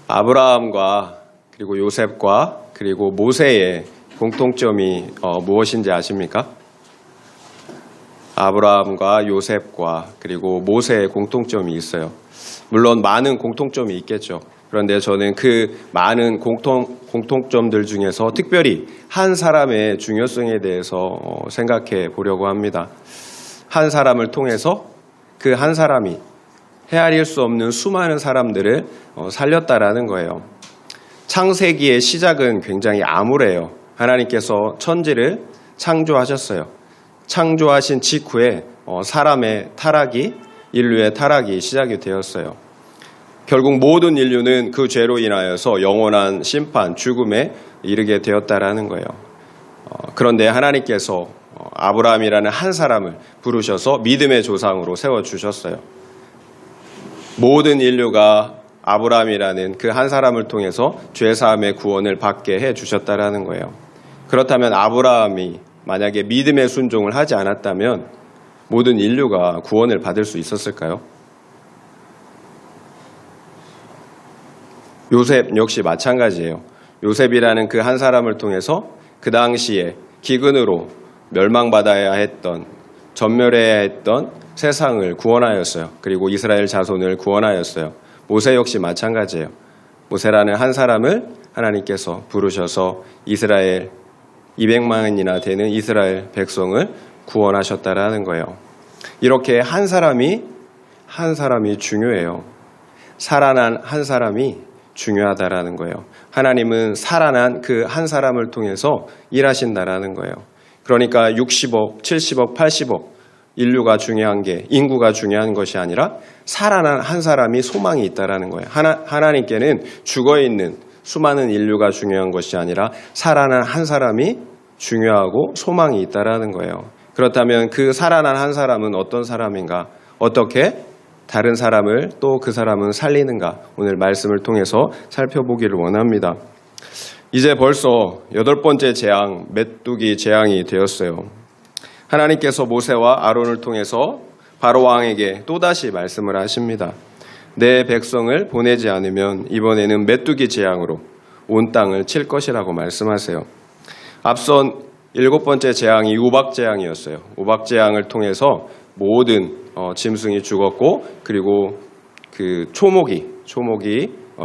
아브라함과 그리고 요셉과 그리고 모세의 공통점이 무엇인지 아십니까? 아브라함과 요셉과 그리고 모세의 공통점이 있어요. 물론 많은 공통점이 있겠죠. 그런데 저는 그 많은 공통점들 중에서 특별히 한 사람의 중요성에 대해서 생각해 보려고 합니다. 한 사람을 통해서 그 한 사람이 헤아릴 수 없는 수많은 사람들을 살렸다라는 거예요. 창세기의 시작은 굉장히 암울해요. 하나님께서 천지를 창조하셨어요. 창조하신 직후에 사람의 타락이, 인류의 타락이 시작이 되었어요. 결국 모든 인류는 그 죄로 인하여서 영원한 심판, 죽음에 이르게 되었다라는 거예요. 그런데 하나님께서 아브라함이라는 한 사람을 부르셔서 믿음의 조상으로 세워주셨어요. 모든 인류가 아브라함이라는 그 한 사람을 통해서 죄사함의 구원을 받게 해주셨다라는 거예요. 그렇다면 아브라함이 만약에 믿음의 순종을 하지 않았다면 모든 인류가 구원을 받을 수 있었을까요? 요셉 역시 마찬가지예요. 요셉이라는 그 한 사람을 통해서 그 당시에 기근으로 멸망받아야 했던, 전멸해야 했던 세상을 구원하였어요. 그리고 이스라엘 자손을 구원하였어요. 모세 역시 마찬가지예요. 모세라는 한 사람을 하나님께서 부르셔서 이스라엘 200만이나 되는 이스라엘 백성을 구원하셨다라는 거예요. 이렇게 한 사람이 중요해요. 살아난 한 사람이 중요하다라는 거예요. 하나님은 살아난 그 한 사람을 통해서 일하신다라는 거예요. 그러니까 60억, 70억, 80억 인류가 중요한 게, 인구가 중요한 것이 아니라 살아난 한 사람이 소망이 있다라는 거예요. 하나님께는 죽어있는 수많은 인류가 중요한 것이 아니라 살아난 한 사람이 중요하고 소망이 있다라는 거예요. 그렇다면 그 살아난 한 사람은 어떤 사람인가? 어떻게 다른 사람을 또 그 사람은 살리는가? 오늘 말씀을 통해서 살펴보기를 원합니다. 이제 벌써 8번째 재앙, 메뚜기 재앙이 되었어요. 하나님께서 모세와 아론을 통해서 바로 왕에게 또다시 말씀을 하십니다. 내 백성을 보내지 않으면 이번에는 메뚜기 재앙으로 온 땅을 칠 것이라고 말씀하세요. 앞선 7번째 재앙이 우박 재앙이었어요. 우박 재앙을 통해서 모든 짐승이 죽었고, 그리고 그 초목이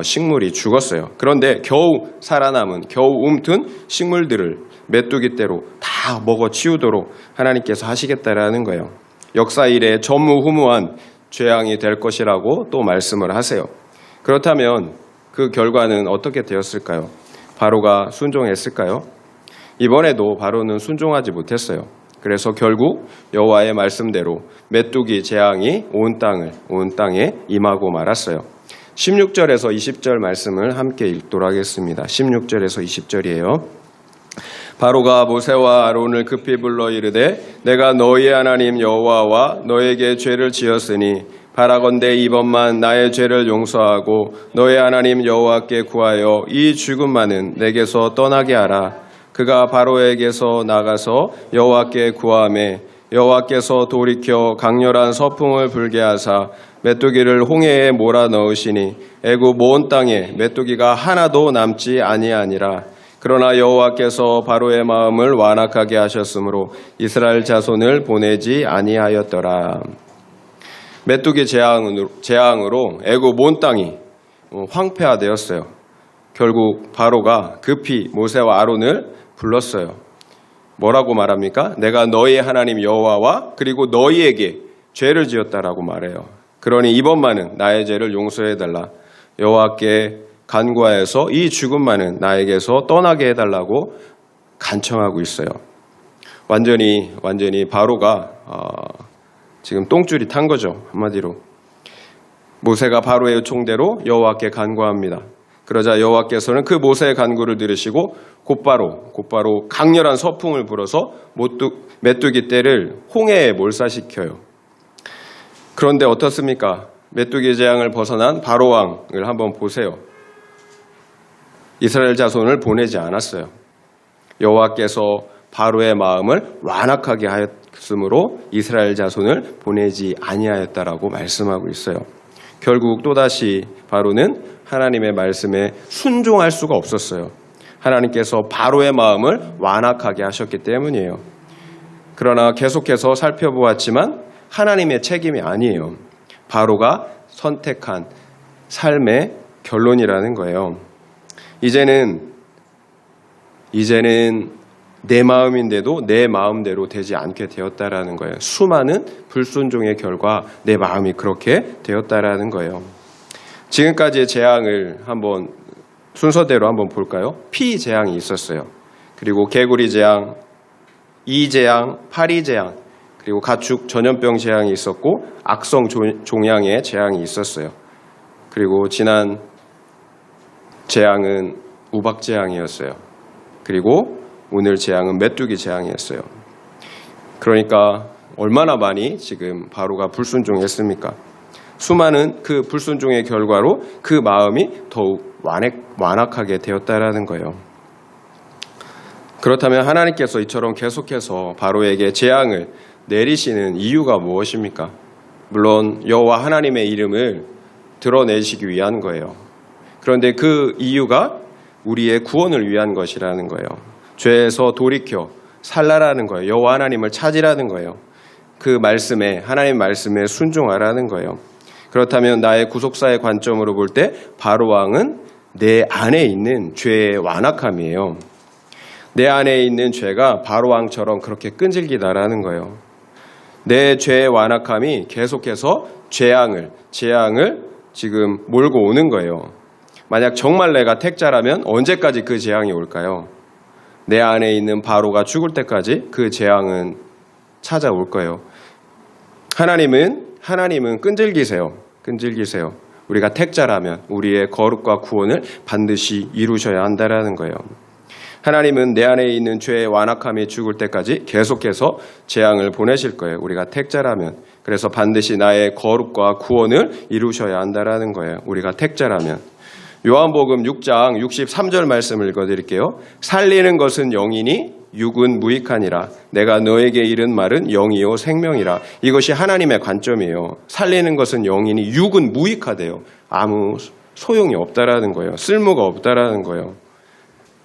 식물이 죽었어요. 그런데 겨우 살아남은, 겨우 움튼 식물들을 메뚜기 떼로 다 먹어치우도록 하나님께서 하시겠다라는 거예요. 역사 이래 전무후무한 재앙이 될 것이라고 또 말씀을 하세요. 그렇다면 그 결과는 어떻게 되었을까요? 바로가 순종했을까요? 이번에도 바로는 순종하지 못했어요. 그래서 결국 여호와의 말씀대로 메뚜기 재앙이 온 땅에 임하고 말았어요. 16절에서 20절 말씀을 함께 읽도록 하겠습니다. 16절에서 20절이에요. 바로가 모세와 아론을 급히 불러 이르되 내가 너희의 하나님 여호와와 너에게 죄를 지었으니 바라건대 이번만 나의 죄를 용서하고 너의 하나님 여호와께 구하여 이 죽음만은 내게서 떠나게 하라. 그가 바로에게서 나가서 여호와께 구하매 여호와께서 돌이켜 강렬한 서풍을 불게 하사 메뚜기를 홍해에 몰아넣으시니 애굽 온 땅에 메뚜기가 하나도 남지 아니하니라. 그러나 여호와께서 바로의 마음을 완악하게 하셨으므로 이스라엘 자손을 보내지 아니하였더라. 메뚜기 재앙으로 애굽 온 땅이 황폐화되었어요. 결국 바로가 급히 모세와 아론을 불렀어요. 뭐라고 말합니까? 내가 너희의 하나님 여호와와 그리고 너희에게 죄를 지었다라고 말해요. 그러니 이번만은 나의 죄를 용서해달라. 여호와께 간구하여서 이 죽음만은 나에게서 떠나게 해달라고 간청하고 있어요. 완전히 바로가 지금 똥줄이 탄 거죠. 한마디로. 모세가 바로의 요청대로 여호와께 간구합니다. 그러자 여호와께서는 그 모세의 간구를 들으시고 곧바로 강렬한 서풍을 불어서 메뚜기 떼를 홍해에 몰사시켜요. 그런데 어떻습니까? 메뚜기 재앙을 벗어난 바로 왕을 한번 보세요. 이스라엘 자손을 보내지 않았어요. 여호와께서 바로의 마음을 완악하게 하였으므로 이스라엘 자손을 보내지 아니하였다라고 말씀하고 있어요. 결국 또다시 바로는 하나님의 말씀에 순종할 수가 없었어요. 하나님께서 바로의 마음을 완악하게 하셨기 때문이에요. 그러나 계속해서 살펴보았지만 하나님의 책임이 아니에요. 바로가 선택한 삶의 결론이라는 거예요. 이제는 내 마음인데도 내 마음대로 되지 않게 되었다라는 거예요. 수많은 불순종의 결과 내 마음이 그렇게 되었다라는 거예요. 지금까지의 재앙을 한번 순서대로 한번 볼까요? 피 재앙이 있었어요. 그리고 개구리 재앙, 이 재앙, 파리 재앙, 그리고 가축 전염병 재앙이 있었고 악성 종양의 재앙이 있었어요. 그리고 지난 재앙은 우박 재앙이었어요. 그리고 오늘 재앙은 메뚜기 재앙이었어요. 그러니까 얼마나 많이 지금 바로가 불순종했습니까? 수많은 그 불순종의 결과로 그 마음이 더욱 완악하게 되었다라는 거예요. 그렇다면 하나님께서 이처럼 계속해서 바로에게 재앙을 내리시는 이유가 무엇입니까? 물론 여호와 하나님의 이름을 드러내시기 위한 거예요. 그런데 그 이유가 우리의 구원을 위한 것이라는 거예요. 죄에서 돌이켜 살라라는 거예요. 여호와 하나님을 찾으라는 거예요. 그 말씀에, 하나님 말씀에 순종하라는 거예요. 그렇다면 나의 구속사의 관점으로 볼 때 바로 왕은 내 안에 있는 죄의 완악함이에요. 내 안에 있는 죄가 바로 왕처럼 그렇게 끈질기다라는 거예요. 내 죄의 완악함이 계속해서 재앙을 지금 몰고 오는 거예요. 만약 정말 내가 택자라면 언제까지 그 재앙이 올까요? 내 안에 있는 바로가 죽을 때까지 그 재앙은 찾아올 거예요. 하나님은 끈질기세요. 우리가 택자라면 우리의 거룩과 구원을 반드시 이루셔야 한다라는 거예요. 하나님은 내 안에 있는 죄의 완악함이 죽을 때까지 계속해서 재앙을 보내실 거예요. 우리가 택자라면. 그래서 반드시 나의 거룩과 구원을 이루셔야 한다라는 거예요. 우리가 택자라면. 요한복음 6장 63절 말씀을 읽어드릴게요. 살리는 것은 영이니 육은 무익하니라. 내가 너에게 이른 말은 영이요 생명이라. 이것이 하나님의 관점이에요. 살리는 것은 영이니 육은 무익하대요. 아무 소용이 없다라는 거예요. 쓸모가 없다라는 거예요.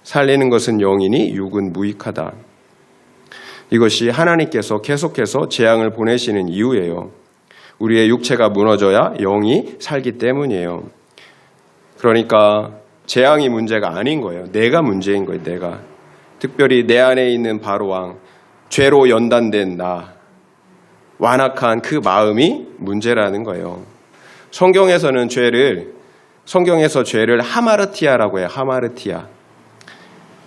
살리는 것은 영이니 육은 무익하다. 이것이 하나님께서 계속해서 재앙을 보내시는 이유예요. 우리의 육체가 무너져야 영이 살기 때문이에요. 그러니까 재앙이 문제가 아닌 거예요. 내가 문제인 거예요. 내가. 특별히 내 안에 있는 바로왕, 죄로 연단된 나, 완악한 그 마음이 문제라는 거예요. 성경에서 죄를 하마르티아라고 해요.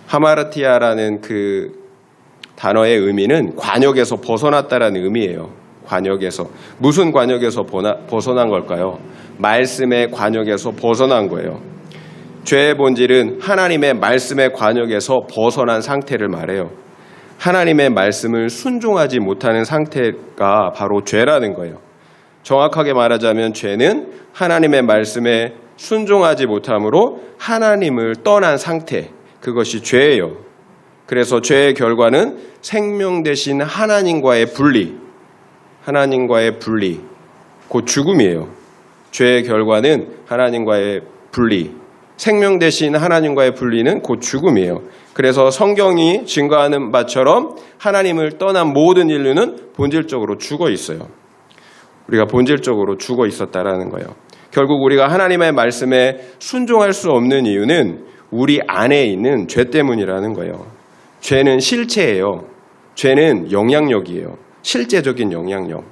하마르티아라는 그 단어의 의미는 관역에서 벗어났다라는 의미예요. 관역에서. 무슨 관역에서 벗어난 걸까요? 말씀의 관역에서 벗어난 거예요. 죄의 본질은 하나님의 말씀의 관역에서 벗어난 상태를 말해요. 하나님의 말씀을 순종하지 못하는 상태가 바로 죄라는 거예요. 정확하게 말하자면 죄는 하나님의 말씀에 순종하지 못함으로 하나님을 떠난 상태, 그것이 죄예요. 그래서 죄의 결과는 생명 대신 하나님과의 분리, 곧 죽음이에요. 죄의 결과는 하나님과의 분리, 생명 대신 하나님과의 분리는 곧 죽음이에요. 그래서 성경이 증거하는 바처럼 하나님을 떠난 모든 인류는 본질적으로 죽어 있어요. 우리가 본질적으로 죽어 있었다라는 거예요. 결국 우리가 하나님의 말씀에 순종할 수 없는 이유는 우리 안에 있는 죄 때문이라는 거예요. 죄는 실체예요. 죄는 영향력이에요. 실제적인 영향력.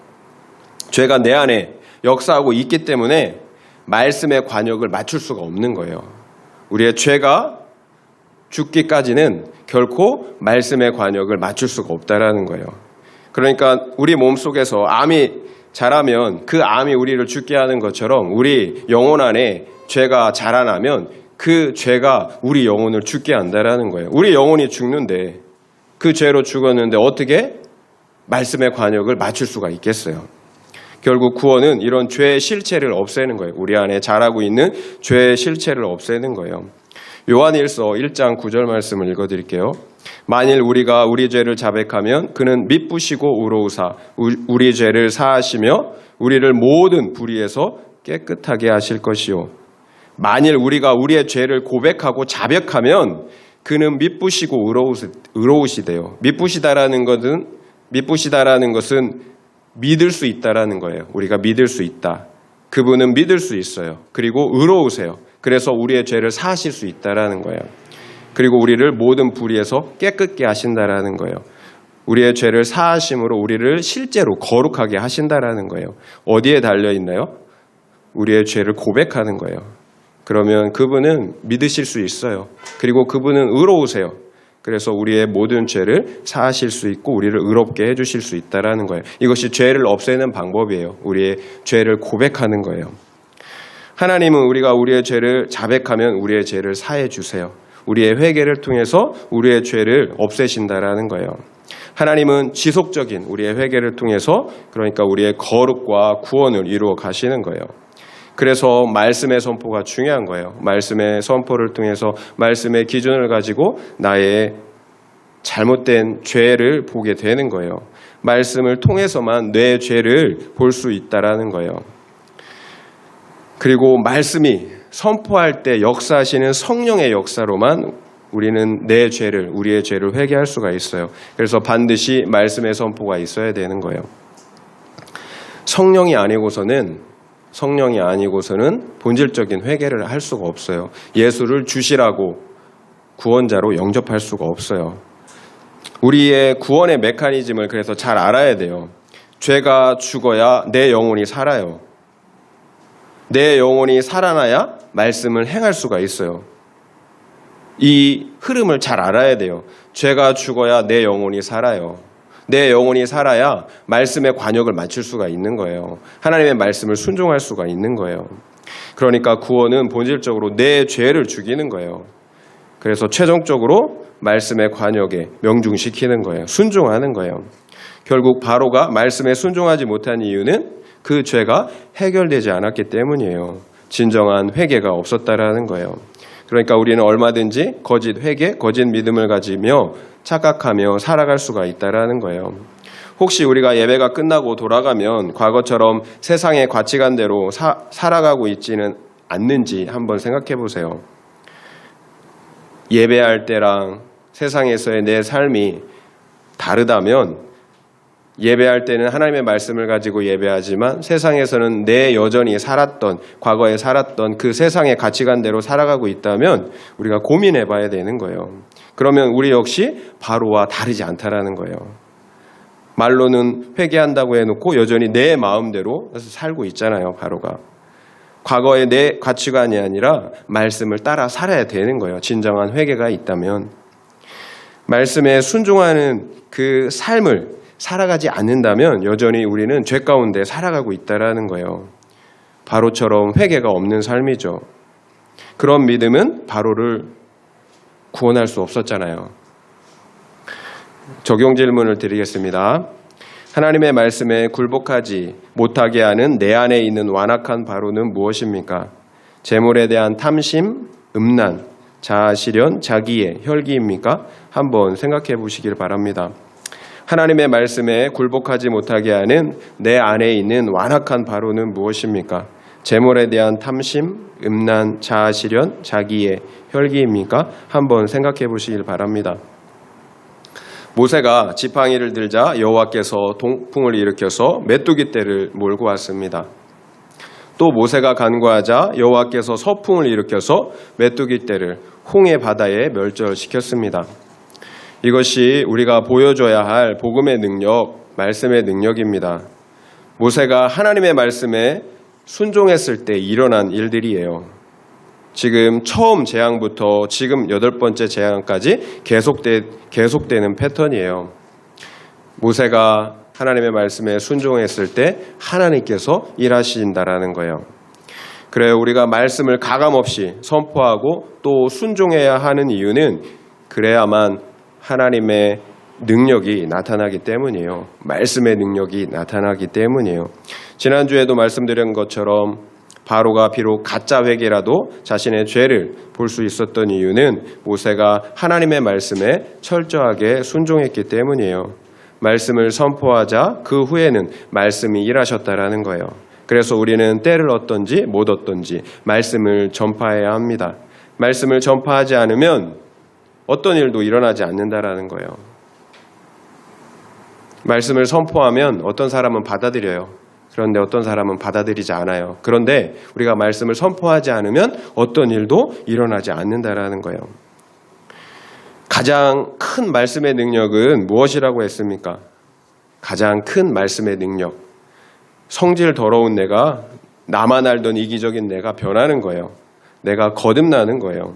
죄가 내 안에 역사하고 있기 때문에 말씀의 관역을 맞출 수가 없는 거예요. 우리의 죄가 죽기까지는 결코 말씀의 관역을 맞출 수가 없다라는 거예요. 그러니까 우리 몸속에서 암이 자라면 그 암이 우리를 죽게 하는 것처럼 우리 영혼 안에 죄가 자라나면 그 죄가 우리 영혼을 죽게 한다라는 거예요. 우리 영혼이 죽는데 그 죄로 죽었는데 어떻게 말씀의 관역을 맞출 수가 있겠어요? 결국 구원은 이런 죄의 실체를 없애는 거예요. 우리 안에 자라고 있는 죄의 실체를 없애는 거예요. 요한일서 1장 9절 말씀을 읽어드릴게요. 만일 우리가 우리 죄를 자백하면 그는 미쁘시고 의로우사 우리 죄를 사하시며 우리를 모든 불의에서 깨끗하게 하실 것이요. 만일 우리가 우리의 죄를 고백하고 자백하면 그는 미쁘시고 의로우시대요. 미쁘시다라는 것은 믿을 수 있다라는 거예요. 우리가 믿을 수 있다. 그분은 믿을 수 있어요. 그리고 의로우세요. 그래서 우리의 죄를 사하실 수 있다라는 거예요. 그리고 우리를 모든 불의에서 깨끗게 하신다라는 거예요. 우리의 죄를 사하심으로 우리를 실제로 거룩하게 하신다라는 거예요. 어디에 달려 있나요? 우리의 죄를 고백하는 거예요. 그러면 그분은 믿으실 수 있어요. 그리고 그분은 의로우세요. 그래서 우리의 모든 죄를 사하실 수 있고 우리를 의롭게 해주실 수 있다라는 거예요. 이것이 죄를 없애는 방법이에요. 우리의 죄를 고백하는 거예요. 하나님은 우리가 우리의 죄를 자백하면 우리의 죄를 사해 주세요. 우리의 회개를 통해서 우리의 죄를 없애신다라는 거예요. 하나님은 지속적인 우리의 회개를 통해서 그러니까 우리의 거룩과 구원을 이루어 가시는 거예요. 그래서 말씀의 선포가 중요한 거예요. 말씀의 선포를 통해서 말씀의 기준을 가지고 나의 잘못된 죄를 보게 되는 거예요. 말씀을 통해서만 내 죄를 볼 수 있다라는 거예요. 그리고 말씀이 선포할 때 역사하시는 성령의 역사로만 우리는 우리의 죄를 회개할 수가 있어요. 그래서 반드시 말씀의 선포가 있어야 되는 거예요. 성령이 아니고서는 본질적인 회개를 할 수가 없어요. 예수를 주시라고 구원자로 영접할 수가 없어요. 우리의 구원의 메커니즘을 그래서 잘 알아야 돼요. 죄가 죽어야 내 영혼이 살아요. 내 영혼이 살아나야 말씀을 행할 수가 있어요. 이 흐름을 잘 알아야 돼요. 죄가 죽어야 내 영혼이 살아요. 내 영혼이 살아야 말씀의 관역을 맞출 수가 있는 거예요. 하나님의 말씀을 순종할 수가 있는 거예요. 그러니까 구원은 본질적으로 내 죄를 죽이는 거예요. 그래서 최종적으로 말씀의 관역에 명중시키는 거예요. 순종하는 거예요. 결국 바로가 말씀에 순종하지 못한 이유는 그 죄가 해결되지 않았기 때문이에요. 진정한 회개가 없었다라는 거예요. 그러니까 우리는 얼마든지 거짓 회개, 거짓 믿음을 가지며 착각하며 살아갈 수가 있다라는 거예요. 혹시 우리가 예배가 끝나고 돌아가면 과거처럼 세상의 가치관대로 살아가고 있지는 않는지 한번 생각해 보세요. 예배할 때랑 세상에서의 내 삶이 다르다면 예배할 때는 하나님의 말씀을 가지고 예배하지만 세상에서는 여전히 과거에 살았던 그 세상의 가치관대로 살아가고 있다면 우리가 고민해 봐야 되는 거예요. 그러면 우리 역시 바로와 다르지 않다라는 거예요. 말로는 회개한다고 해놓고 여전히 내 마음대로 살고 있잖아요, 바로가. 과거의 내 가치관이 아니라 말씀을 따라 살아야 되는 거예요. 진정한 회개가 있다면. 말씀에 순종하는 그 삶을 살아가지 않는다면 여전히 우리는 죄 가운데 살아가고 있다라는 거예요. 바로처럼 회개가 없는 삶이죠. 그런 믿음은 바로를 구원할 수 없었잖아요. 적용 질문을 드리겠습니다. 하나님의 말씀에 굴복하지 못하게 하는 내 안에 있는 완악한 바로는 무엇입니까? 재물에 대한 탐심, 음란, 자아실현, 자기애, 혈기입니까? 한번 생각해 보시길 바랍니다. 하나님의 말씀에 굴복하지 못하게 하는 내 안에 있는 완악한 바로는 무엇입니까? 재물에 대한 탐심, 음란, 자아실현, 자기애, 혈기입니까? 한번 생각해 보시길 바랍니다. 모세가 지팡이를 들자 여호와께서 동풍을 일으켜서 메뚜기 떼를 몰고 왔습니다. 또 모세가 간구하자 여호와께서 서풍을 일으켜서 메뚜기 떼를 홍해 바다에 멸절시켰습니다. 이것이 우리가 보여줘야 할 복음의 능력, 말씀의 능력입니다. 모세가 하나님의 말씀에 순종했을 때 일어난 일들이에요. 지금 처음 재앙부터 지금 8번째 재앙까지 계속되는 패턴이에요. 모세가 하나님의 말씀에 순종했을 때 하나님께서 일하신다라는 거예요. 그래요. 우리가 말씀을 가감없이 선포하고 또 순종해야 하는 이유는 그래야만 하나님의 능력이 나타나기 때문이에요. 말씀의 능력이 나타나기 때문이에요. 지난주에도 말씀드린 것처럼 바로가 비록 가짜 회개라도 자신의 죄를 볼 수 있었던 이유는 모세가 하나님의 말씀에 철저하게 순종했기 때문이에요. 말씀을 선포하자 그 후에는 말씀이 일하셨다라는 거예요. 그래서 우리는 때를 얻든지 못 얻든지 말씀을 전파해야 합니다. 말씀을 전파하지 않으면 어떤 일도 일어나지 않는다라는 거예요. 말씀을 선포하면 어떤 사람은 받아들여요. 그런데 어떤 사람은 받아들이지 않아요. 그런데 우리가 말씀을 선포하지 않으면 어떤 일도 일어나지 않는다라는 거예요. 가장 큰 말씀의 능력은 무엇이라고 했습니까? 가장 큰 말씀의 능력. 성질 더러운 내가, 나만 알던 이기적인 내가 변하는 거예요. 내가 거듭나는 거예요.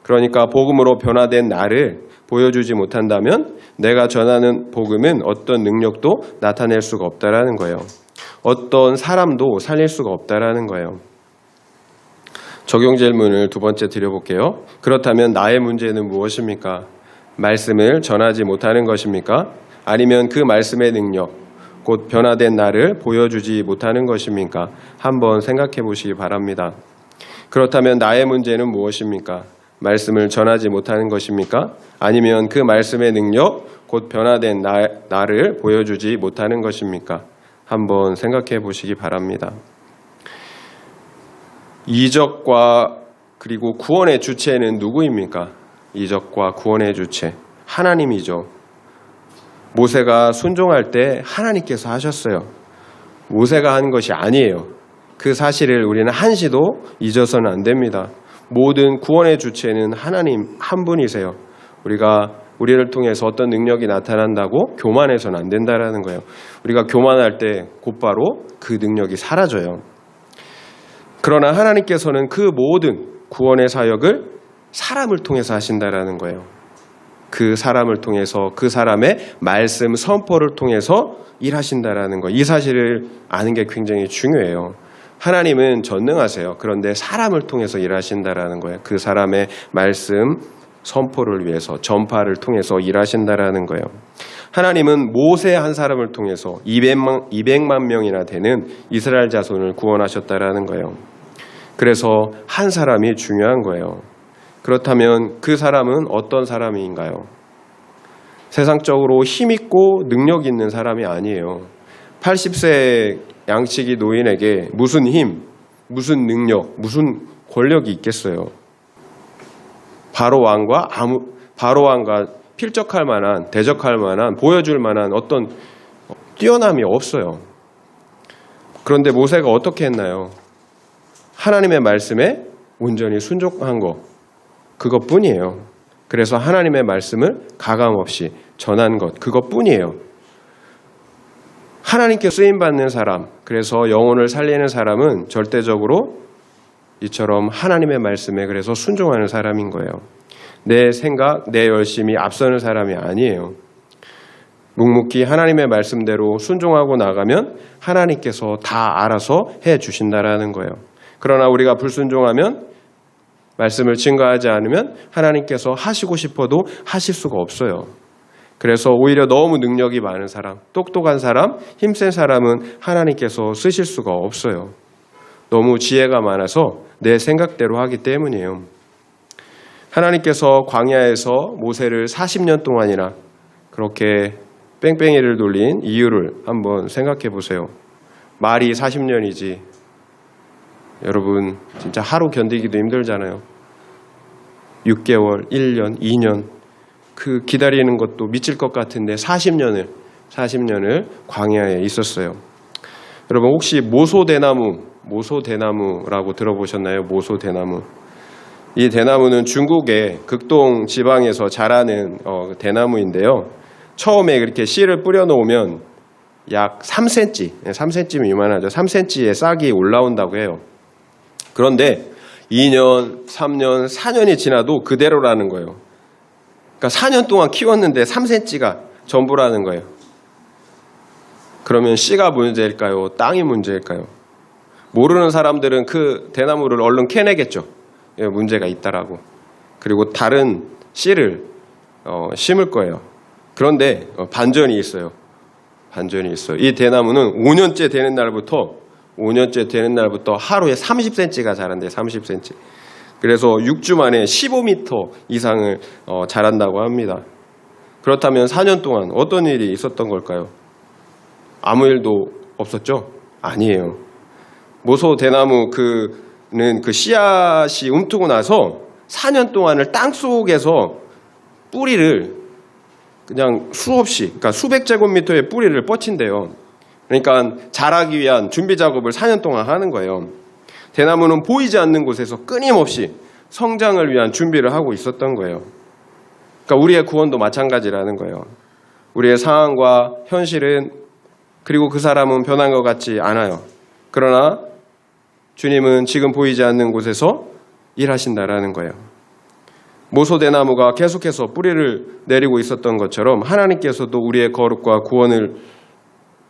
그러니까 복음으로 변화된 나를 보여주지 못한다면 내가 전하는 복음은 어떤 능력도 나타낼 수가 없다라는 거예요. 어떤 사람도 살릴 수가 없다라는 거예요. 적용 질문을 두 번째 드려볼게요. 그렇다면 나의 문제는 무엇입니까? 말씀을 전하지 못하는 것입니까? 아니면 그 말씀의 능력, 곧 변화된 나를 보여주지 못하는 것입니까? 한번 생각해 보시기 바랍니다. 그렇다면 나의 문제는 무엇입니까? 말씀을 전하지 못하는 것입니까? 아니면 그 말씀의 능력, 곧 변화된 나를 보여주지 못하는 것입니까? 한번 생각해 보시기 바랍니다. 이적과 그리고 구원의 주체는 누구입니까? 이적과 구원의 주체, 하나님이죠. 모세가 순종할 때 하나님께서 하셨어요. 모세가 한 것이 아니에요. 그 사실을 우리는 한시도 잊어서는 안 됩니다. 모든 구원의 주체는 하나님 한 분이세요. 우리를 통해서 어떤 능력이 나타난다고 교만해서는 안 된다라는 거예요. 우리가 교만할 때 곧바로 그 능력이 사라져요. 그러나 하나님께서는 그 모든 구원의 사역을 사람을 통해서 하신다라는 거예요. 그 사람을 통해서 그 사람의 말씀 선포를 통해서 일하신다라는 거. 이 사실을 아는 게 굉장히 중요해요. 하나님은 전능하세요. 그런데 사람을 통해서 일하신다라는 거예요. 그 사람의 말씀 선포를 위해서 전파를 통해서 일하신다라는 거예요. 하나님은 모세 한 사람을 통해서 200만 명이나 되는 이스라엘 자손을 구원하셨다라는 거예요. 그래서 한 사람이 중요한 거예요. 그렇다면 그 사람은 어떤 사람인가요? 세상적으로 힘있고 능력 있는 사람이 아니에요. 80세 양치기 노인에게 무슨 힘, 무슨 능력, 무슨 권력이 있겠어요? 바로 왕과 필적할 만한, 대적할 만한, 보여줄 만한 어떤 뛰어남이 없어요. 그런데 모세가 어떻게 했나요? 하나님의 말씀에 온전히 순종한 것, 그것뿐이에요. 그래서 하나님의 말씀을 가감없이 전한 것, 그것뿐이에요. 하나님께 쓰임받는 사람, 그래서 영혼을 살리는 사람은 절대적으로 이처럼 하나님의 말씀에 그래서 순종하는 사람인 거예요. 내 생각, 내 열심이 앞서는 사람이 아니에요. 묵묵히 하나님의 말씀대로 순종하고 나가면 하나님께서 다 알아서 해 주신다라는 거예요. 그러나 우리가 불순종하면, 말씀을 증거하지 않으면 하나님께서 하시고 싶어도 하실 수가 없어요. 그래서 오히려 너무 능력이 많은 사람, 똑똑한 사람, 힘센 사람은 하나님께서 쓰실 수가 없어요. 너무 지혜가 많아서 내 생각대로 하기 때문이에요. 하나님께서 광야에서 모세를 40년 동안이나 그렇게 뺑뺑이를 돌린 이유를 한번 생각해 보세요. 말이 40년이지. 여러분 진짜 하루 견디기도 힘들잖아요. 6개월, 1년, 2년 그 기다리는 것도 미칠 것 같은데 40년을 광야에 있었어요. 여러분 혹시 모소대나무라고 들어보셨나요? 모소대나무. 이 대나무는 중국의 극동 지방에서 자라는 대나무인데요. 처음에 그렇게 씨를 뿌려놓으면 약 3cm면 이만하죠. 3cm의 싹이 올라온다고 해요. 그런데 2년, 3년, 4년이 지나도 그대로라는 거예요. 그러니까 4년 동안 키웠는데 3cm가 전부라는 거예요. 그러면 씨가 문제일까요? 땅이 문제일까요? 모르는 사람들은 그 대나무를 얼른 캐내겠죠. 문제가 있다라고. 그리고 다른 씨를 심을 거예요. 그런데 반전이 있어요. 이 대나무는 5년째 되는 날부터 하루에 30cm가 자란대요. 30cm. 그래서 6주 만에 15m 이상을 자란다고 합니다. 그렇다면 4년 동안 어떤 일이 있었던 걸까요? 아무 일도 없었죠? 아니에요. 모소 대나무 그는 그 씨앗이 움트고 나서 4년 동안을 땅 속에서 뿌리를 그냥 수없이, 그러니까 수백 제곱미터의 뿌리를 뻗친대요. 그러니까 자라기 위한 준비 작업을 4년 동안 하는 거예요. 대나무는 보이지 않는 곳에서 끊임없이 성장을 위한 준비를 하고 있었던 거예요. 그러니까 우리의 구원도 마찬가지라는 거예요. 우리의 상황과 현실은, 그리고 그 사람은 변한 것 같지 않아요. 그러나 주님은 지금 보이지 않는 곳에서 일하신다라는 거예요. 모소대나무가 계속해서 뿌리를 내리고 있었던 것처럼 하나님께서도 우리의 거룩과 구원을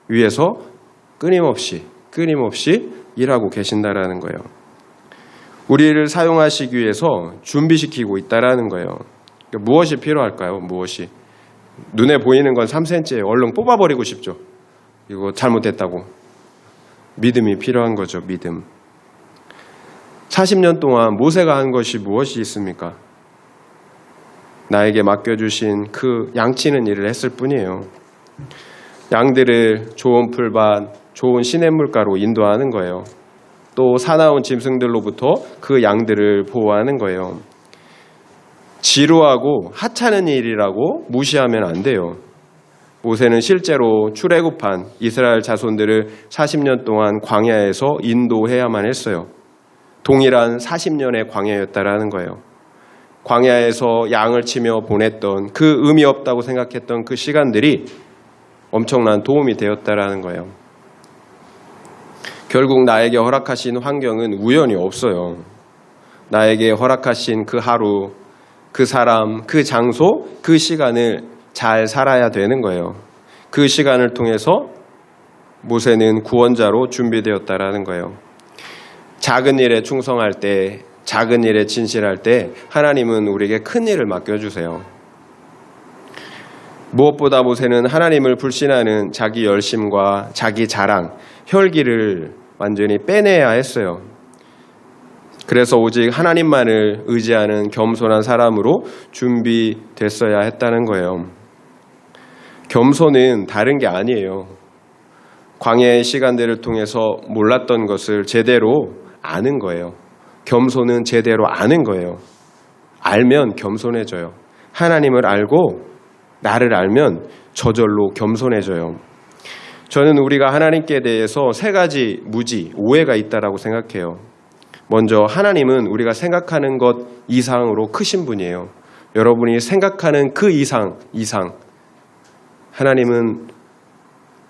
위해서 끊임없이 일하고 계신다라는 거예요. 우리를 사용하시기 위해서 준비시키고 있다라는 거예요. 무엇이 필요할까요? 무엇이? 눈에 보이는 건 3cm에 얼른 뽑아버리고 싶죠. 이거 잘못됐다고. 믿음이 필요한 거죠. 믿음. 40년 동안 모세가 한 것이 무엇이 있습니까? 나에게 맡겨주신 그 양치는 일을 했을 뿐이에요. 양들을 좋은 풀밭, 좋은 시냇물가로 인도하는 거예요. 또 사나운 짐승들로부터 그 양들을 보호하는 거예요. 지루하고 하찮은 일이라고 무시하면 안 돼요. 모세는 실제로 출애굽한 이스라엘 자손들을 40년 동안 광야에서 인도해야만 했어요. 동일한 40년의 광야였다라는 거예요. 광야에서 양을 치며 보냈던 그 의미 없다고 생각했던 그 시간들이 엄청난 도움이 되었다라는 거예요. 결국 나에게 허락하신 환경은 우연이 없어요. 나에게 허락하신 그 하루, 그 사람, 그 장소, 그 시간을 잘 살아야 되는 거예요. 그 시간을 통해서 모세는 구원자로 준비되었다라는 거예요. 작은 일에 충성할 때, 작은 일에 진실할 때 하나님은 우리에게 큰 일을 맡겨주세요. 무엇보다 모세는 하나님을 불신하는 자기 열심과 자기 자랑, 혈기를 완전히 빼내야 했어요. 그래서 오직 하나님만을 의지하는 겸손한 사람으로 준비됐어야 했다는 거예요. 겸손은 다른 게 아니에요. 광야의 시간들을 통해서 몰랐던 것을 제대로 아는 거예요. 겸손은 제대로 아는 거예요. 알면 겸손해져요. 하나님을 알고 나를 알면 저절로 겸손해져요. 저는 우리가 하나님께 대해서 3가지 무지, 오해가 있다라고 생각해요. 먼저 하나님은 우리가 생각하는 것 이상으로 크신 분이에요. 여러분이 생각하는 그 이상 하나님은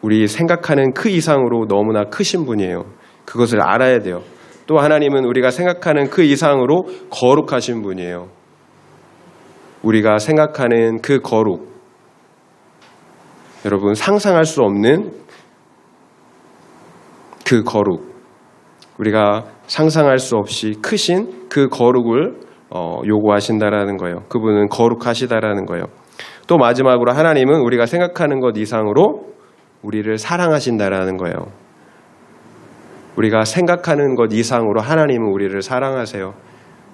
우리 생각하는 그 이상으로 너무나 크신 분이에요. 그것을 알아야 돼요. 또 하나님은 우리가 생각하는 그 이상으로 거룩하신 분이에요. 우리가 생각하는 그 거룩, 여러분 상상할 수 없는 그 거룩, 우리가 상상할 수 없이 크신 그 거룩을 요구하신다라는 거예요. 그분은 거룩하시다라는 거예요. 또 마지막으로 하나님은 우리가 생각하는 것 이상으로 우리를 사랑하신다라는 거예요. 우리가 생각하는 것 이상으로 하나님은 우리를 사랑하세요.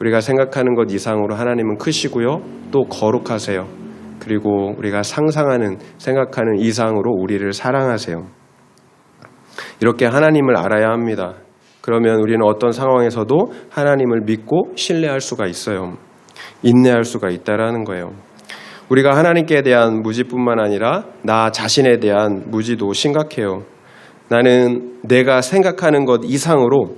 우리가 생각하는 것 이상으로 하나님은 크시고요. 또 거룩하세요. 그리고 우리가 상상하는, 생각하는 이상으로 우리를 사랑하세요. 이렇게 하나님을 알아야 합니다. 그러면 우리는 어떤 상황에서도 하나님을 믿고 신뢰할 수가 있어요. 인내할 수가 있다라는 거예요. 우리가 하나님께 대한 무지뿐만 아니라 나 자신에 대한 무지도 심각해요. 나는 내가 생각하는 것 이상으로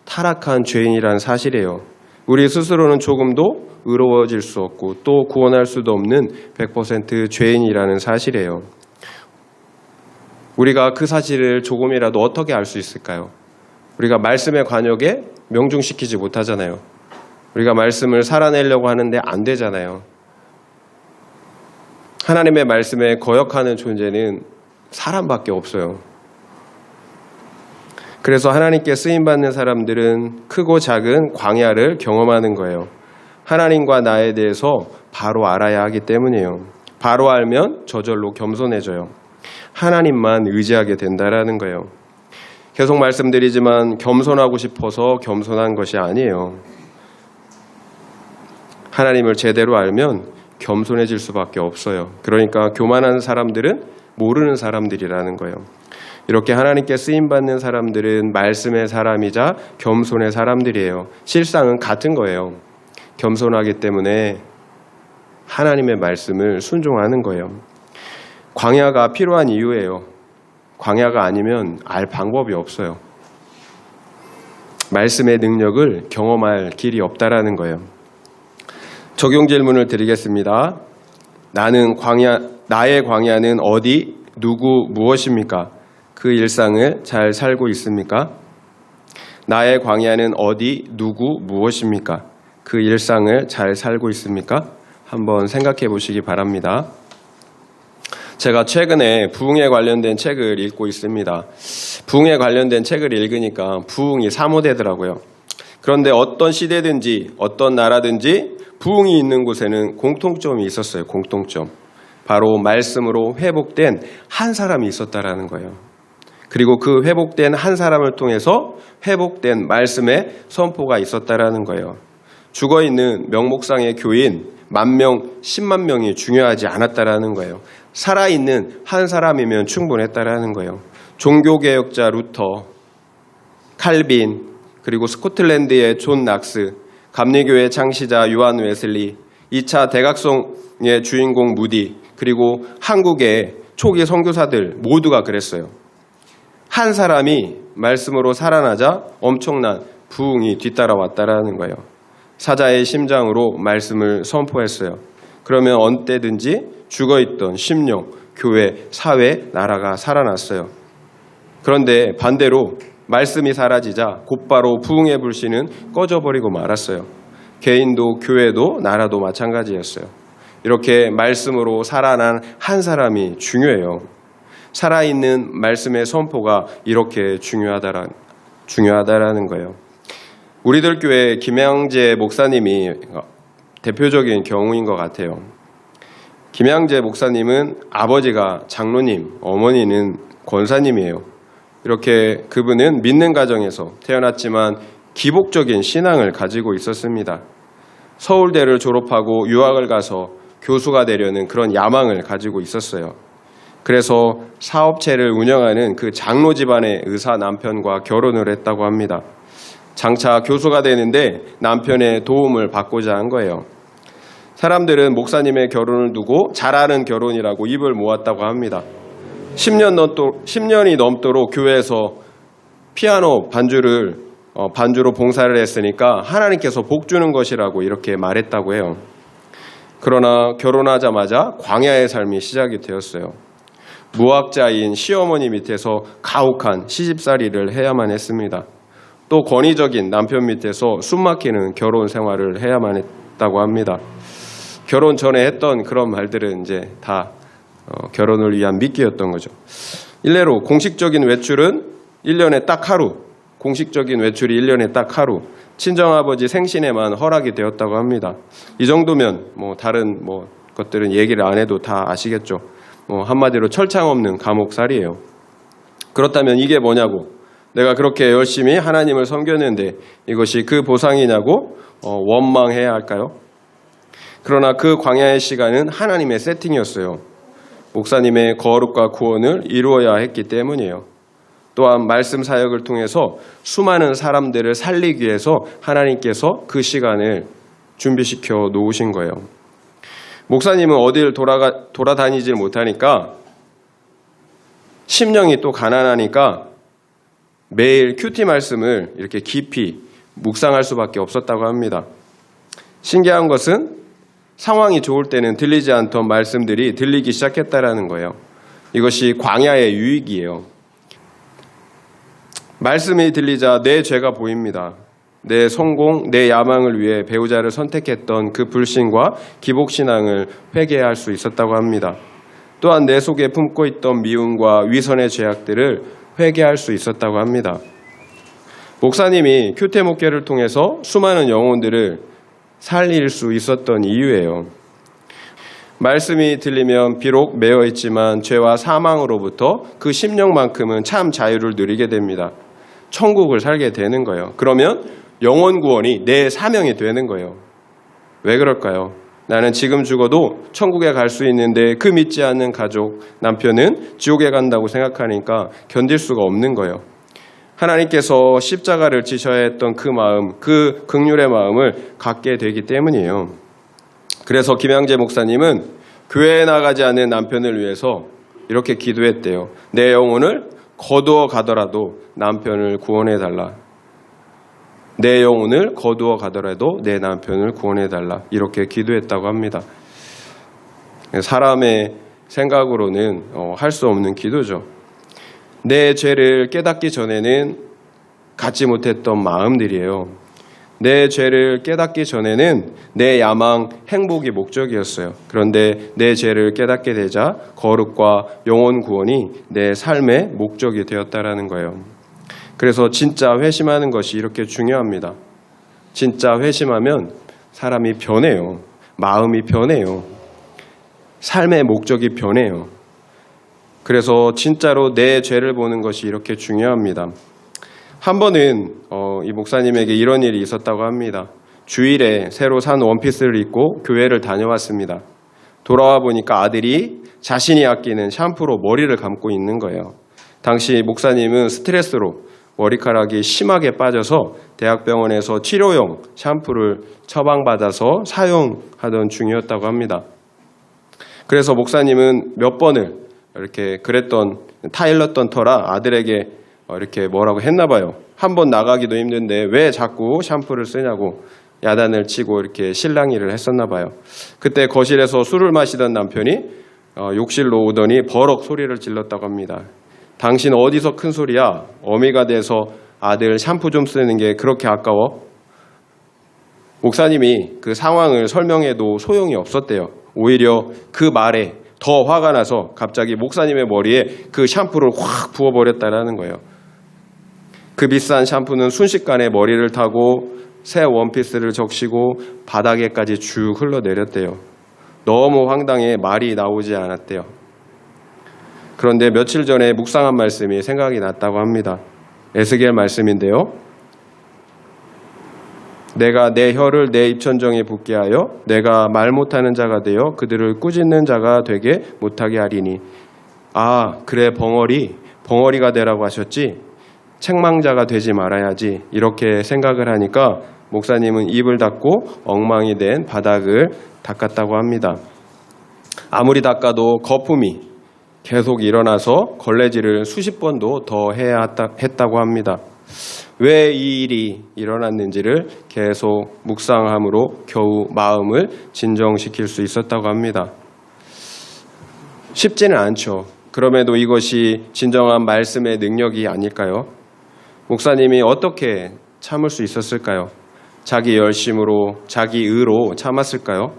타락한 죄인이라는 사실이에요. 우리 스스로는 조금도 의로워질 수 없고 또 구원할 수도 없는 100% 죄인이라는 사실이에요. 우리가 그 사실을 조금이라도 어떻게 알 수 있을까요? 우리가 말씀의 관역에 명중시키지 못하잖아요. 우리가 말씀을 살아내려고 하는데 안 되잖아요. 하나님의 말씀에 거역하는 존재는 사람밖에 없어요. 그래서 하나님께 쓰임받는 사람들은 크고 작은 광야를 경험하는 거예요. 하나님과 나에 대해서 바로 알아야 하기 때문이에요. 바로 알면 저절로 겸손해져요. 하나님만 의지하게 된다라는 거예요. 계속 말씀드리지만 겸손하고 싶어서 겸손한 것이 아니에요. 하나님을 제대로 알면 겸손해질 수밖에 없어요. 그러니까 교만한 사람들은 모르는 사람들이라는 거예요. 이렇게 하나님께 쓰임받는 사람들은 말씀의 사람이자 겸손의 사람들이에요. 실상은 같은 거예요. 겸손하기 때문에 하나님의 말씀을 순종하는 거예요. 광야가 필요한 이유예요. 광야가 아니면 알 방법이 없어요. 말씀의 능력을 경험할 길이 없다라는 거예요. 적용 질문을 드리겠습니다. 나의 광야는 어디, 누구, 무엇입니까? 그 일상을 잘 살고 있습니까? 나의 광야는 어디, 누구, 무엇입니까? 그 일상을 잘 살고 있습니까? 한번 생각해 보시기 바랍니다. 제가 최근에 부흥에 관련된 책을 읽고 있습니다. 부흥에 관련된 책을 읽으니까 부흥이 사모되더라고요. 그런데 어떤 시대든지 어떤 나라든지 부흥이 있는 곳에는 공통점이 있었어요. 공통점. 바로 말씀으로 회복된 한 사람이 있었다라는 거예요. 그리고 그 회복된 한 사람을 통해서 회복된 말씀의 선포가 있었다라는 거예요. 죽어있는 명목상의 교인 10,000명, 10만 명이 중요하지 않았다라는 거예요. 살아있는 한 사람이면 충분했다라는 거예요. 종교개혁자 루터, 칼빈, 그리고 스코틀랜드의 존 낙스, 감리교회 창시자 요한 웨슬리, 2차 대각성의 주인공 무디, 그리고 한국의 초기 선교사들 모두가 그랬어요. 한 사람이 말씀으로 살아나자 엄청난 부흥이 뒤따라왔다라는 거예요. 사자의 심장으로 말씀을 선포했어요. 그러면 언제든지 죽어있던 심령, 교회, 사회, 나라가 살아났어요. 그런데 반대로 말씀이 사라지자 곧바로 부흥의 불씨는 꺼져버리고 말았어요. 개인도 교회도 나라도 마찬가지였어요. 이렇게 말씀으로 살아난 한 사람이 중요해요. 살아있는 말씀의 선포가 이렇게 중요하다라는 거예요. 우리들 교회 김양재 목사님이 대표적인 경우인 것 같아요. 김양재 목사님은 아버지가 장로님, 어머니는 권사님이에요. 이렇게 그분은 믿는 가정에서 태어났지만 기복적인 신앙을 가지고 있었습니다. 서울대를 졸업하고 유학을 가서 교수가 되려는 그런 야망을 가지고 있었어요. 그래서 사업체를 운영하는 그 장로 집안의 의사 남편과 결혼을 했다고 합니다. 장차 교수가 되는데 남편의 도움을 받고자 한 거예요. 사람들은 목사님의 결혼을 두고 잘하는 결혼이라고 입을 모았다고 합니다. 10년이 넘도록 교회에서 피아노 반주로 봉사를 했으니까 하나님께서 복 주는 것이라고 이렇게 말했다고 해요. 그러나 결혼하자마자 광야의 삶이 시작이 되었어요. 무학자인 시어머니 밑에서 가혹한 시집살이를 해야만 했습니다. 또 권위적인 남편 밑에서 숨막히는 결혼 생활을 해야만 했다고 합니다. 결혼 전에 했던 그런 말들은 이제 다 결혼을 위한 미끼였던 거죠. 일례로 공식적인 외출은 1년에 딱 하루, 공식적인 외출이 1년에 딱 하루, 친정아버지 생신에만 허락이 되었다고 합니다. 이 정도면 다른 것들은 얘기를 안 해도 다 아시겠죠. 한마디로 철창 없는 감옥살이에요. 그렇다면 이게 뭐냐고, 내가 그렇게 열심히 하나님을 섬겼는데 이것이 그 보상이냐고 원망해야 할까요? 그러나 그 광야의 시간은 하나님의 세팅이었어요. 목사님의 거룩과 구원을 이루어야 했기 때문이에요. 또한 말씀 사역을 통해서 수많은 사람들을 살리기 위해서 하나님께서 그 시간을 준비시켜 놓으신 거예요. 목사님은 어디를 돌아다니질 못하니까 심령이 또 가난하니까 매일 큐티 말씀을 이렇게 깊이 묵상할 수밖에 없었다고 합니다. 신기한 것은 상황이 좋을 때는 들리지 않던 말씀들이 들리기 시작했다라는 거예요. 이것이 광야의 유익이에요. 말씀이 들리자 내 죄가 보입니다. 내 성공, 내 야망을 위해 배우자를 선택했던 그 불신과 기복신앙을 회개할 수 있었다고 합니다. 또한 내 속에 품고 있던 미움과 위선의 죄악들을 회개할 수 있었다고 합니다. 목사님이 큐티 목회를 통해서 수많은 영혼들을 살릴 수 있었던 이유예요. 말씀이 들리면 비록 매여 있지만 죄와 사망으로부터 그 심령만큼은 참 자유를 누리게 됩니다. 천국을 살게 되는 거예요. 그러면 영혼 구원이 내 사명이 되는 거예요. 왜 그럴까요? 나는 지금 죽어도 천국에 갈 수 있는데 그 믿지 않는 가족, 남편은 지옥에 간다고 생각하니까 견딜 수가 없는 거예요. 하나님께서 십자가를 지셔야 했던 그 마음, 그 긍휼의 마음을 갖게 되기 때문이에요. 그래서 김양재 목사님은 교회에 나가지 않는 남편을 위해서 이렇게 기도했대요. 내 영혼을 거두어 가더라도 남편을 구원해달라. 내 영혼을 거두어 가더라도 내 남편을 구원해달라. 이렇게 기도했다고 합니다. 사람의 생각으로는 할 수 없는 기도죠. 내 죄를 깨닫기 전에는 갖지 못했던 마음들이에요. 내 죄를 깨닫기 전에는 내 야망, 행복이 목적이었어요. 그런데 내 죄를 깨닫게 되자 거룩과 영혼 구원이 내 삶의 목적이 되었다라는 거예요. 그래서 진짜 회심하는 것이 이렇게 중요합니다. 진짜 회심하면 사람이 변해요. 마음이 변해요. 삶의 목적이 변해요. 그래서 진짜로 내 죄를 보는 것이 이렇게 중요합니다. 한 번은 이 목사님에게 이런 일이 있었다고 합니다. 주일에 새로 산 원피스를 입고 교회를 다녀왔습니다. 돌아와 보니까 아들이 자신이 아끼는 샴푸로 머리를 감고 있는 거예요. 당시 목사님은 스트레스로 머리카락이 심하게 빠져서 대학병원에서 치료용 샴푸를 처방받아서 사용하던 중이었다고 합니다. 그래서 목사님은 몇 번을 이렇게 타일렀던 터라 아들에게 이렇게 뭐라고 했나 봐요. 한 번 나가기도 힘든데 왜 자꾸 샴푸를 쓰냐고 야단을 치고 이렇게 실랑이를 했었나 봐요. 그때 거실에서 술을 마시던 남편이 욕실로 오더니 버럭 소리를 질렀다고 합니다. 당신 어디서 큰 소리야? 어미가 돼서 아들 샴푸 좀 쓰는 게 그렇게 아까워? 목사님이 그 상황을 설명해도 소용이 없었대요. 오히려 그 말에 더 화가 나서 갑자기 목사님의 머리에 그 샴푸를 확 부어버렸다라는 거예요. 그 비싼 샴푸는 순식간에 머리를 타고 새 원피스를 적시고 바닥에까지 쭉 흘러내렸대요. 너무 황당해 말이 나오지 않았대요. 그런데 며칠 전에 묵상한 말씀이 생각이 났다고 합니다. 에스겔 말씀인데요. 내가 내 혀를 내 입천정에 붙게 하여 내가 말 못하는 자가 되어 그들을 꾸짖는 자가 되게 못하게 하리니. 아, 그래 벙어리가 되라고 하셨지. 책망자가 되지 말아야지. 이렇게 생각을 하니까 목사님은 입을 닫고 엉망이 된 바닥을 닦았다고 합니다. 아무리 닦아도 거품이 계속 일어나서 걸레질을 수십 번도 더 해야 했다고 합니다. 왜 이 일이 일어났는지를 계속 묵상함으로 겨우 마음을 진정시킬 수 있었다고 합니다. 쉽지는 않죠. 그럼에도 이것이 진정한 말씀의 능력이 아닐까요? 목사님이 어떻게 참을 수 있었을까요? 자기 열심으로, 자기 의로 참았을까요?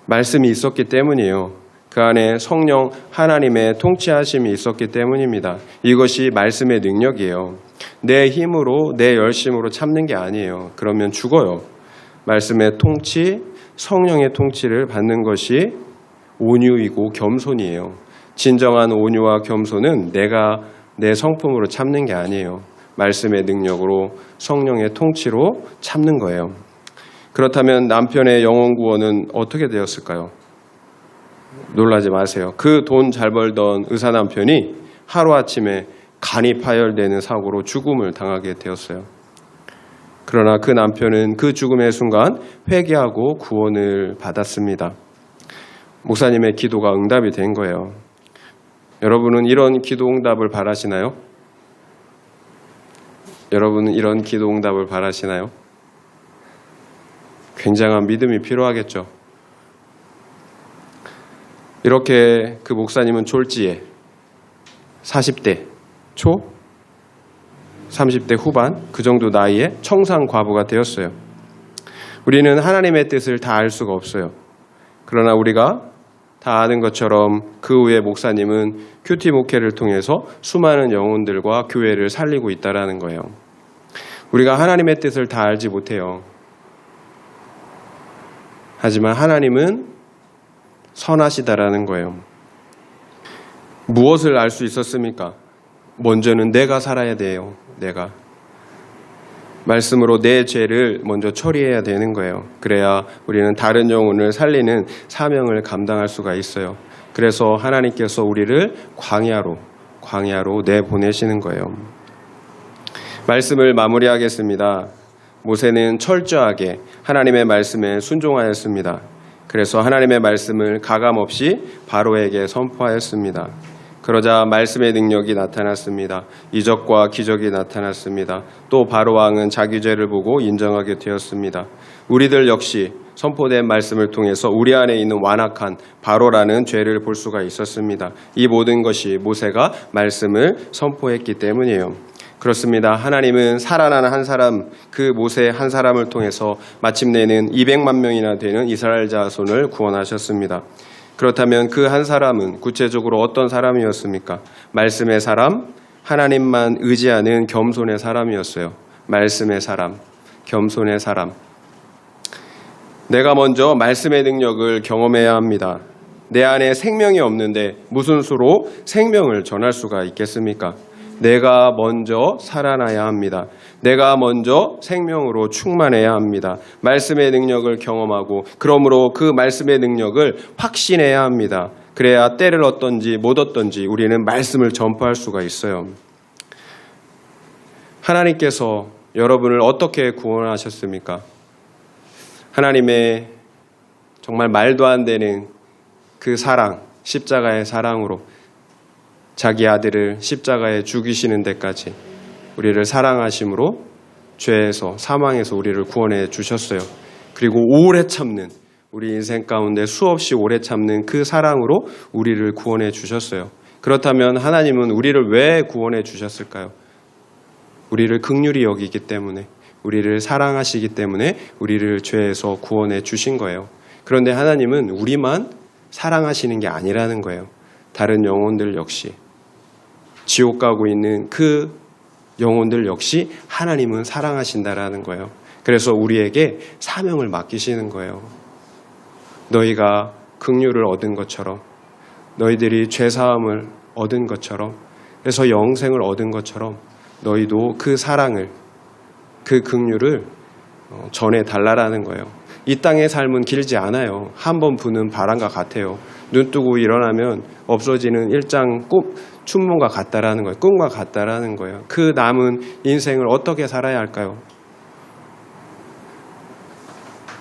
말씀이 있었기 때문이에요. 그 안에 성령 하나님의 통치하심이 있었기 때문입니다. 이것이 말씀의 능력이에요. 내 힘으로, 내 열심으로 참는 게 아니에요. 그러면 죽어요. 말씀의 통치, 성령의 통치를 받는 것이 온유이고 겸손이에요. 진정한 온유와 겸손은 내가 내 성품으로 참는 게 아니에요. 말씀의 능력으로 성령의 통치로 참는 거예요. 그렇다면 남편의 영혼 구원은 어떻게 되었을까요? 놀라지 마세요. 그 돈 잘 벌던 의사 남편이 하루아침에 간이 파열되는 사고로 죽음을 당하게 되었어요. 그러나 그 남편은 그 죽음의 순간 회개하고 구원을 받았습니다. 목사님의 기도가 응답이 된 거예요. 여러분은 이런 기도 응답을 바라시나요? 여러분은 이런 기도 응답을 바라시나요? 굉장한 믿음이 필요하겠죠. 이렇게 그 목사님은 졸지에 40대 초, 30대 후반 그 정도 나이에 청산 과부가 되었어요. 우리는 하나님의 뜻을 다 알 수가 없어요. 그러나 우리가 다 아는 것처럼 그 후에 목사님은 큐티 목회를 통해서 수많은 영혼들과 교회를 살리고 있다는 거예요. 우리가 하나님의 뜻을 다 알지 못해요. 하지만 하나님은 선하시다라는 거예요. 무엇을 알 수 있었습니까? 먼저는 내가 살아야 돼요. 말씀으로 내 죄를 먼저 처리해야 되는 거예요. 그래야 우리는 다른 영혼을 살리는 사명을 감당할 수가 있어요. 그래서 하나님께서 우리를 광야로 내보내시는 거예요. 말씀을 마무리하겠습니다. 모세는 철저하게 하나님의 말씀에 순종하였습니다. 그래서 하나님의 말씀을 가감없이 바로에게 선포하였습니다. 그러자 말씀의 능력이 나타났습니다. 이적과 기적이 나타났습니다. 또 바로 왕은 자기 죄를 보고 인정하게 되었습니다. 우리들 역시 선포된 말씀을 통해서 우리 안에 있는 완악한 바로라는 죄를 볼 수가 있었습니다. 이 모든 것이 모세가 말씀을 선포했기 때문이에요. 그렇습니다. 하나님은 살아난 한 사람, 그 모세 한 사람을 통해서 마침내는 200만 명이나 되는 이스라엘 자손을 구원하셨습니다. 그렇다면 그 한 사람은 구체적으로 어떤 사람이었습니까? 말씀의 사람, 하나님만 의지하는 겸손의 사람이었어요. 말씀의 사람, 겸손의 사람. 내가 먼저 말씀의 능력을 경험해야 합니다. 내 안에 생명이 없는데 무슨 수로 생명을 전할 수가 있겠습니까? 내가 먼저 살아나야 합니다. 내가 먼저 생명으로 충만해야 합니다. 말씀의 능력을 경험하고 그러므로 그 말씀의 능력을 확신해야 합니다. 그래야 때를 얻든지 못 얻든지 우리는 말씀을 전파할 수가 있어요. 하나님께서 여러분을 어떻게 구원하셨습니까? 하나님의 정말 말도 안 되는 그 사랑, 십자가의 사랑으로 자기 아들을 십자가에 죽이시는 데까지 우리를 사랑하심으로 죄에서 사망에서 우리를 구원해 주셨어요. 그리고 오래 참는 우리 인생 가운데 수없이 오래 참는 그 사랑으로 우리를 구원해 주셨어요. 그렇다면 하나님은 우리를 왜 구원해 주셨을까요? 우리를 긍휼히 여기기 때문에, 우리를 사랑하시기 때문에 우리를 죄에서 구원해 주신 거예요. 그런데 하나님은 우리만 사랑하시는 게 아니라는 거예요. 다른 영혼들 역시, 지옥 가고 있는 그 영혼들 역시 하나님은 사랑하신다라는 거예요. 그래서 우리에게 사명을 맡기시는 거예요. 너희가 긍휼을 얻은 것처럼, 너희들이 죄사함을 얻은 것처럼, 그래서 영생을 얻은 것처럼 너희도 그 사랑을, 그 긍휼을 전해달라라는 거예요. 이 땅의 삶은 길지 않아요. 한 번 부는 바람과 같아요. 눈 뜨고 일어나면 없어지는 일장 춘문과 같다라는 거예요. 꿈과 같다라는 거예요. 그 남은 인생을 어떻게 살아야 할까요?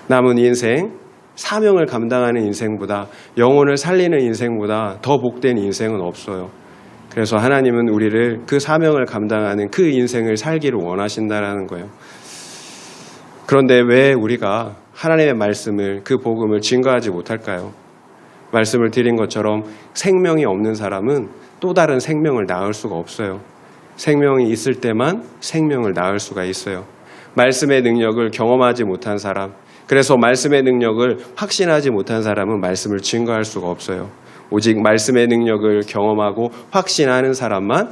남은 인생, 사명을 감당하는 인생보다, 영혼을 살리는 인생보다 더 복된 인생은 없어요. 그래서 하나님은 우리를 그 사명을 감당하는 그 인생을 살기를 원하신다라는 거예요. 그런데 왜 우리가 하나님의 말씀을, 그 복음을 증거하지 못할까요? 말씀을 드린 것처럼 생명이 없는 사람은 또 다른 생명을 낳을 수가 없어요. 생명이 있을 때만 생명을 낳을 수가 있어요. 말씀의 능력을 경험하지 못한 사람, 그래서 말씀의 능력을 확신하지 못한 사람은 말씀을 증거할 수가 없어요. 오직 말씀의 능력을 경험하고 확신하는 사람만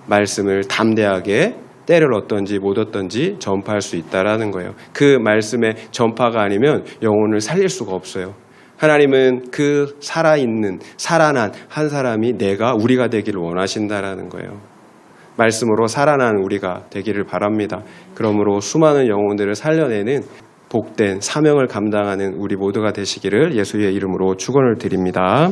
말씀을 담대하게 때를 얻든지 못 얻든지 전파할 수 있다라는 거예요. 그 말씀의 전파가 아니면 영혼을 살릴 수가 없어요. 하나님은 그 살아있는, 살아난 한 사람이 우리가 되기를 원하신다라는 거예요. 말씀으로 살아난 우리가 되기를 바랍니다. 그러므로 수많은 영혼들을 살려내는 복된 사명을 감당하는 우리 모두가 되시기를 예수의 이름으로 축원을 드립니다.